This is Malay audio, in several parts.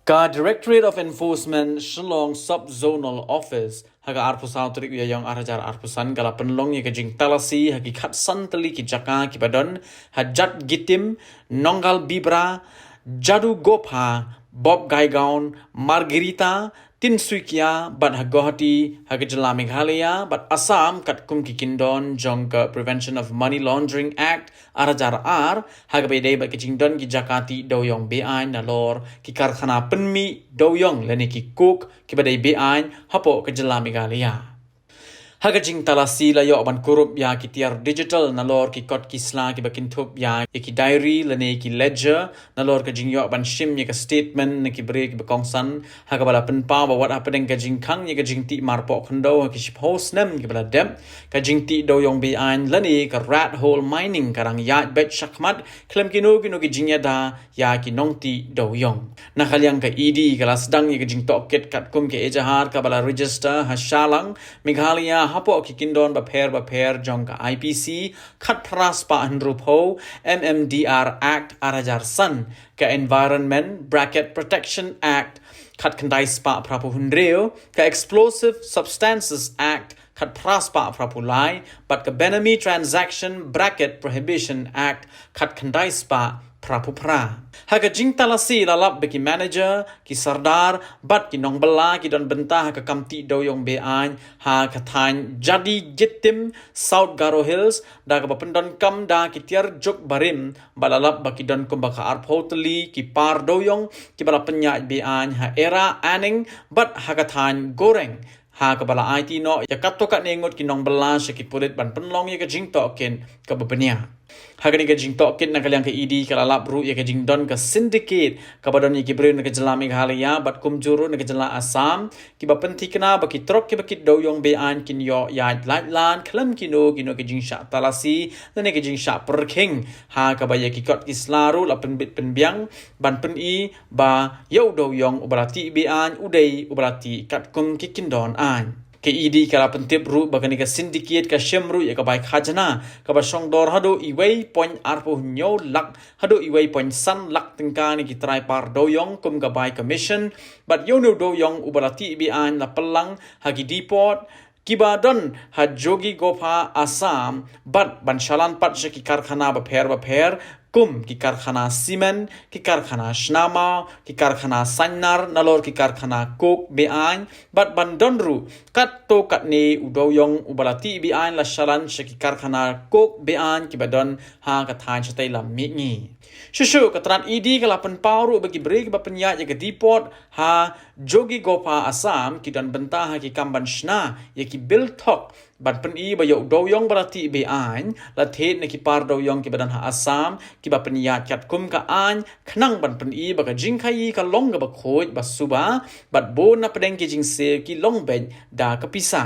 Ka Directorate of Enforcement Shillong Sub-Zonal Office haga arpusan turik yang arajar arpusan kala penlong ya kejing talasi hagi khat santali ki jaka ki badon hajat gitim nonggal bibra jadu gopha Bob Gaigaon Margarita Tin Suikia bat hagohati hagajala Meghalaya bat Assam kat kum kikindon jong ke Prevention of Money Laundering Act arajar ar hagabede bat kicingdon ki jakati doyong beain nalor ki karkhana penmi doyong lene ki cook ki badai beain hapo kejala Meghalaya hagajing talasi layo ban kurup ya ki tiar digital nalor ki kot ki sla ki bakin thup ya ki diary lene ki ledger nalor ka jing yo ban shim ya ka statement ne ki break ki bakongsan hagabala penpa ba wat happening ka jing khang ya ka jing ti marpo khondo ki ship host nem ki bala dem ka jing ti do yong bi an lene ka rat hole mining karang ya bet shakmat klem ki no ki jing ya da ya ki nong ti do yong na khalyang ka ed ka lasdang ya ka jing toket kat kum ke ejahar ka bala register hashalang Meghalaya hapo kikindon baper jong ka IPC khat pras pa anrupo MMDR Act arajar san ka Environment Protection Act khat kandai spa prapu hundreo ka Explosive Substances Act khat pras pa prapulai but ka Benami Transaction Prohibition Act khat kandai spa prapupra haga jing talasi lalap beki manager ki sardar bat ki nong bela ki don bentah ka kamti doyong bean ha kathan jadi gitim South Garo Hills da ka pendon kam da ki tiar jok barim balalap baki don kum baka arphotli ki par doyong ki bala penya bean ha era aning bat ha kathan goreng ha ka bala IT no ya katto ka nengot ki nong bela ki pulit ban penlong ya ka jing token ka bepenya hagani ka jing token na kalyang ka ed ka lalap ru ya ka jing don ka syndicate ka badon ki bre na ka jala Meghalaya bat kumjuru na ka jala Assam ki ba penti kana ba ki trok ki ba ki doyong bean kin yo ya lan klam kino ka jing sha talasi na ka jing sha perking ha ka ba ya ki kot ki slaru la pen bit pen biang ban pen i ba yo doyong ubarati bean udai ubarati kat kum ki kindon an ke ed kala pentip ru bagani ka syndicate ka shemru ya ka bai khajana ka ba songdor hado iwei point arpo nyo lak hado iwei point san lak tingka ni ki try par doyong kum ka bai commission but yo no doyong ubarati bian la pelang hagi depot Kibadon hajogi gopa Assam bat banshalan pat ki karkhana baper kum ki karkhana simen ki karkhana shnama ki karkhana sanyar nalor ki karkhana kok bean bat bandonru kat to kat ne udoyong ubalati bean la shalan ki karkhana kok bean ki badon ha ka than chatai la mi shushu katran ed kala pen pauru bagi break ba penya ya ke depot ha jogi gopa Assam ki dan bentah ki kamban shna ya ki bil thok ban pen i ba yo doyong barati be an la thet ne ki par doyong ki badan ha Assam ki ba pen ya chat kum ka an khnang ban pen i ba ka jing khai ka long ga ba khoj ba suba bat bon na pedeng ki jing se ki long ben da ka pisa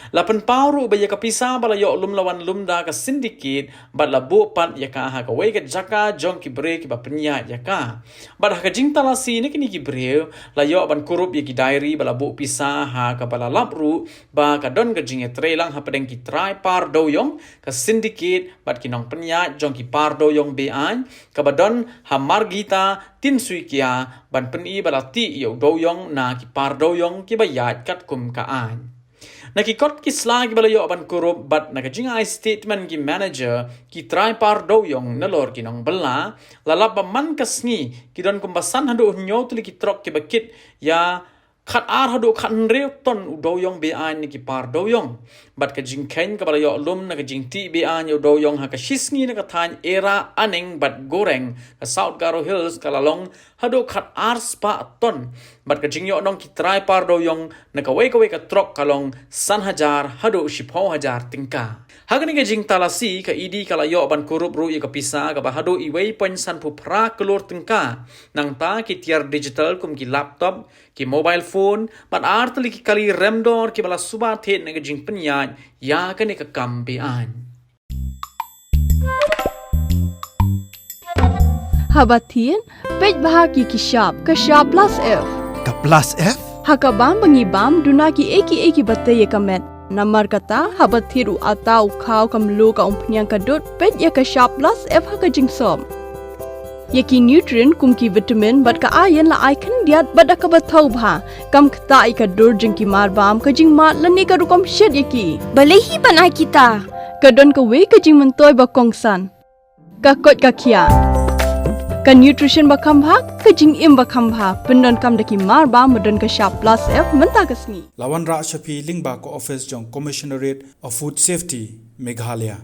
lapan pauru ba ya ka pisa bala yo lum lawan lum da ka syndicate bat la bu pat ya ka ha ka wei ka jaka jong ki bre ki ba penya ya ka bat ha ka jing talasi ne ki ki bre la yo ban kurup ya ki diary bala bu pisa ha ka bala lapru ba ka don ka jing trelang ha pedeng ki try par doyong ka syndicate bat ki nong penya jong ki par doyong be an ka ba don ha Margita Tin Suikia ban peni bala ti yo doyong na ki par doyong ki ba ya kat kum ka an nakikot ki slag bala yo ban kurup bat nakajinga statement ki manager ki try par doyong nalor ki nong bala lalap ba man kasngi ki don kumbasan hado nyotli ki trok ki bakit ya khat ar hado khat rew ton doyong be an ki par doyong bat ka jing ken ka bala yo lum na ka jing ti be an yo doyong ha ka shisngi na ka than era aning bat goreng ka South Garo Hills ka lalong hado khat ar spa ton bat ka jing yo nong ki try par doyong na ka wei ka trok kalong san hajar hado shipho hajar tingka hagani ka jing talasi ka ed kala yo ban kurup ru ka pisa ka ba hado iwei pon san pu pra kelur tingka nang ta ki tiar digital kum ki laptop ki mobile phone bat artli ki kali remdor ki bala suba thet na ka jing penya ya ka ne ka kambean Habatin pej bahagi ki shop plus F Ka plus F? hakabam bangibam duna ki eki batte ye kamet namar kata habathiru atau khau kam lu ka umpnyang ka dot pej ya ka shop plus F haka jingsom Yaki nutrient kumki vitamin bat ka ayan la icon diat bat ka bathau bha kam khta ika dur jingki mar bam ka jing mat lani ka rukom shed yaki Balehi banai kita. ka don ka we ka jing mentoy ba kongsan ka kot ka kia ka nutrition ba kam bha ka jing im ba kam bha pendon kam daki mar bam madon ka sharp plus f menta kasni Lawan Ra Shafi Lingba ko office jong Commissionerate of Food Safety Meghalaya